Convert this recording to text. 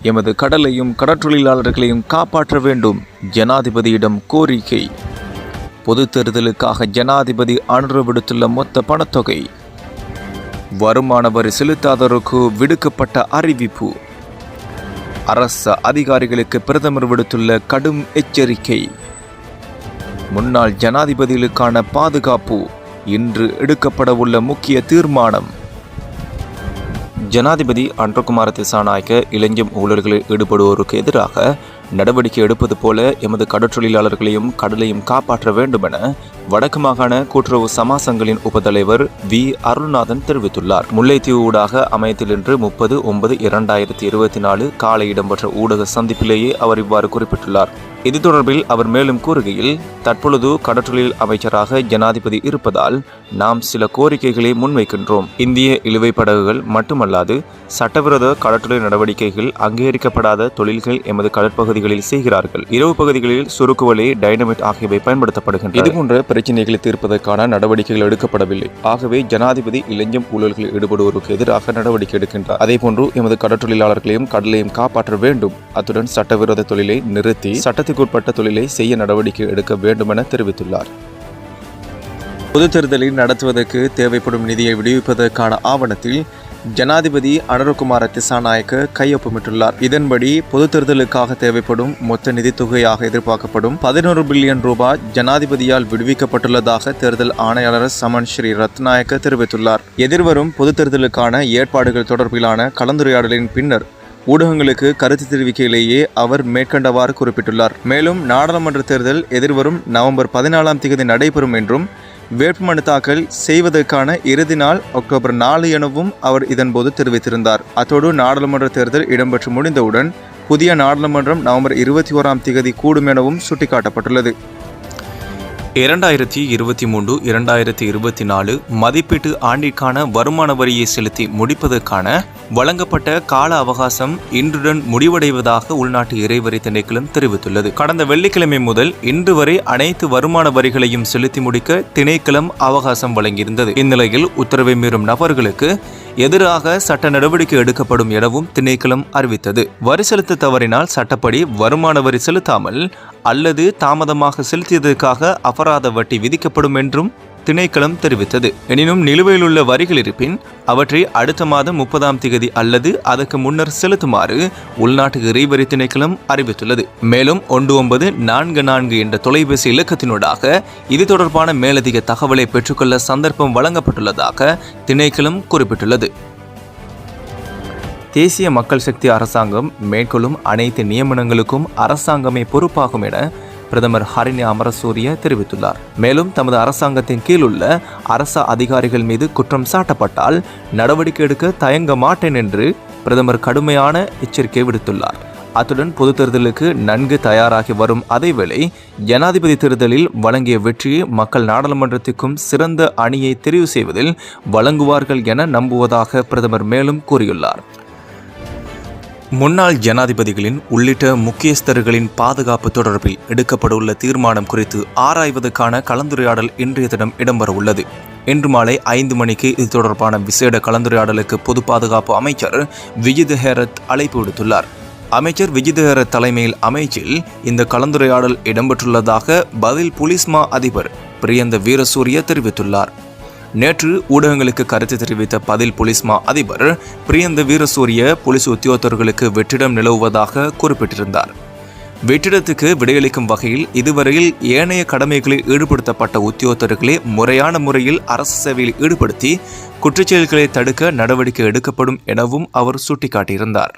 எமது கடலையும் கடற்றொழிலாளர்களையும் காப்பாற்ற வேண்டும். ஜனாதிபதியிடம் கோரிக்கை. பொது தேர்தலுக்காக ஜனாதிபதி அனுர விடுத்துள்ள மொத்த பணத்தொகை. வருமான வரி செலுத்தாதோருக்கு விடுக்கப்பட்ட அறிவிப்பு. அரசு அதிகாரிகளுக்கு பிரதமர் விடுத்துள்ள கடும் எச்சரிக்கை. முன்னாள் ஜனாதிபதிகளுக்கான பாதுகாப்பு. இன்று எடுக்கப்படவுள்ள முக்கிய தீர்மானம். ஜனாதிபதி அனுரகுமார திசாநாயக்க இளைஞர் ஊழல்களில் ஈடுபடுவோருக்கு எதிராக நடவடிக்கை எடுப்பது போல எமது கடற்றொழிலாளர்களையும் கடலையும் காப்பாற்ற வேண்டும் என வடக்கு மாகாண கூட்டுறவு சமாசங்களின் உபதலைவர் வி அருள்நாதன் தெரிவித்துள்ளார். முல்லைத்தீவு ஊடாக அமையத்தில் இன்று 30/9/2024 காலை இடம்பெற்ற ஊடக சந்திப்பிலேயே அவர் இவ்வாறு குறிப்பிட்டுள்ளார். இது தொடர்பில் அவர் மேலும் கூறுகையில், தற்பொழுது கடற்றொழில் அமைச்சராக ஜனாதிபதி இருப்பதால் நாம் சில கோரிக்கைகளை முன்வைக்கின்றோம். இந்திய இழுவை படகுகள் மட்டுமல்லாது சட்டவிரோத கடற்றொழில் நடவடிக்கைகள் அங்கீகரிக்கப்படாத தொழில்கள் எமது கடற்பகுதிகளில் செய்கிறார்கள். இரவு பகுதிகளில் சுருக்குவலை, டைனமைட் ஆகியவை பயன்படுத்தப்படுகின்றன. இதுபோன்ற பிரச்சினைகளை தீர்ப்பதற்கான நடவடிக்கைகள் எடுக்கப்படவில்லை. ஆகவே ஜனாதிபதி இளைஞர் ஊழல்களில் ஈடுபடுவோருக்கு எதிராக நடவடிக்கை எடுக்கின்றார். அதேபோன்று எமது கடற்றொழிலாளர்களையும் கடலையும் காப்பாற்ற வேண்டும். அத்துடன் சட்டவிரோத தொழிலை நிறுத்தி சட்டத்திற்குட்பட்ட தொழிலை செய்ய நடவடிக்கை எடுக்க வேண்டும் என தெரிவித்துள்ளார். பொது தேர்தலை நடத்துவதற்கு தேவைப்படும் நிதியை விடுவிப்பதற்கான ஆவணத்தில் ஜனாதிபதி அனுரகுமார திசாநாயக்க கையொப்பமிட்டுள்ளார். இதன்படி பொது தேர்தலுக்காக தேவைப்படும் மொத்த நிதி தொகையாக எதிர்பார்க்கப்படும் 11 பில்லியன் ரூபாய் ஜனாதிபதியால் விடுவிக்கப்பட்டுள்ளதாக தேர்தல் ஆணையாளர் சமன் ஸ்ரீ ரத்நாயக்க தெரிவித்துள்ளார். எதிர்வரும் பொது தேர்தலுக்கான ஏற்பாடுகள் தொடர்பிலான கலந்துரையாடலின் பின்னர் ஊடகங்களுக்கு கருத்து தெரிவிக்கையிலேயே அவர் மேற்கண்டவாறு குறிப்பிட்டுள்ளார். மேலும் நாடாளுமன்ற தேர்தல் எதிர்வரும் நவம்பர் 14 நடைபெறும் என்றும் வேட்புமனு தாக்கல் செய்வதற்கான இறுதி நாள் அக்டோபர் 4 எனவும் அவர் இதன்போது தெரிவித்திருந்தார். அத்தோடு நாடாளுமன்ற தேர்தல் இடம்பெற்று முடிந்தவுடன் புதிய நாடாளுமன்றம் நவம்பர் 21 கூடும் எனவும் சுட்டிக்காட்டப்பட்டுள்ளது. 2023-2024 மதிப்பீட்டு ஆண்டிற்கான வருமான வரியை செலுத்தி முடிப்பதற்கான வழங்கப்பட்ட கால அவகாசம் இன்றுடன் முடிவடைவதாக உள்நாட்டு இறைவரி திணைக்களம் தெரிவித்துள்ளது. கடந்த வெள்ளிக்கிழமை முதல் இன்று வரை அனைத்து வருமான வரிகளையும் செலுத்தி முடிக்க திணைக்களம் அவகாசம் வழங்கியிருந்தது. இந்நிலையில் உத்தரவை மீறும் நபர்களுக்கு எதிராக சட்ட நடவடிக்கை எடுக்கப்படும் எனவும் திணைக்களம் அறிவித்தது. வரி செலுத்த தவறினால் சட்டப்படி வருமான வரி செலுத்தாமல் அல்லது தாமதமாக செலுத்தியதற்காக அபராத வட்டி விதிக்கப்படும் என்றும் திணைக்களம் தெரிவித்தது. எனினும் நிலுவையில் உள்ள வரிகள் இருப்பின் அவற்றை அடுத்த மாதம் 30 அல்லது அதற்கு முன்னர் செலுத்துமாறு உள்நாட்டு இறைவரி திணைக்களம் அறிவித்துள்ளது. மேலும் 1944 என்ற தொலைபேசி இலக்கத்தினூடாக இது தொடர்பான மேலதிக தகவலை பெற்றுக்கொள்ள சந்தர்ப்பம் வழங்கப்பட்டுள்ளதாக திணைக்களம் குறிப்பிட்டுள்ளது. தேசிய மக்கள் சக்தி அரசாங்கம் மேற்கொள்ளும் அனைத்து நியமனங்களுக்கும் அரசாங்கமே பொறுப்பாகும் என பிரதமர் ஹரிணி அமரசூரிய தெரிவித்துள்ளார். மேலும் தமது அரசாங்கத்தின் கீழ் உள்ள அரசு அதிகாரிகள் மீது குற்றம் சாட்டப்பட்டால் நடவடிக்கை எடுக்க தயங்க மாட்டேன் என்று பிரதமர் கடுமையான எச்சரிக்கை விடுத்துள்ளார். அத்துடன் பொது தேர்தலுக்கு நன்கு தயாராகி வரும் அதேவேளை ஜனாதிபதி தேர்தலில் வழங்கிய வெற்றியை மக்கள் நாடாளுமன்றத்திற்கும் சிறந்த அணியை தெரிவு செய்வதில் வழங்குவார்கள் என நம்புவதாக பிரதமர் மேலும் கூறியுள்ளார். முன்னாள் ஜனாதிபதிகளின் உள்ளிட்ட முக்கியஸ்தர்களின் பாதுகாப்பு தொடர்பில் எடுக்கப்படவுள்ள தீர்மானம் குறித்து ஆராய்வதற்கான கலந்துரையாடல் இன்றைய தினம் இடம்பெற உள்ளது. இன்று மாலை 5 மணிக்கு இது தொடர்பான விசேட கலந்துரையாடலுக்கு பொது பாதுகாப்பு அமைச்சர் விஜித ஹேரத் அழைப்பு விடுத்துள்ளார். அமைச்சர் விஜித ஹேரத் தலைமையில் அமைச்சில் இந்த கலந்துரையாடல் இடம்பெற்றுள்ளதாக பதில் போலீஸ் மா அதிபர் பிரியந்த வீரசூரிய தெரிவித்துள்ளார். நேற்று ஊடகங்களுக்கு கருத்து தெரிவித்த பதில் போலீஸ் மா அதிபர் பிரியந்த வீரசூரிய போலீஸ் உத்தியோகத்தர்களுக்கு வெற்றிடம் நிலவுவதாக குறிப்பிட்டிருந்தார். வெற்றிடத்துக்கு விடையளிக்கும் வகையில் இதுவரையில் ஏனைய கடமைகளில் ஈடுபடுத்தப்பட்ட உத்தியோகத்தர்களை முறையான முறையில் அரசு சேவையில் ஈடுபடுத்தி குற்றச்செயல்களை தடுக்க நடவடிக்கை எடுக்கப்படும் எனவும் அவர் சுட்டிக்காட்டியிருந்தார்.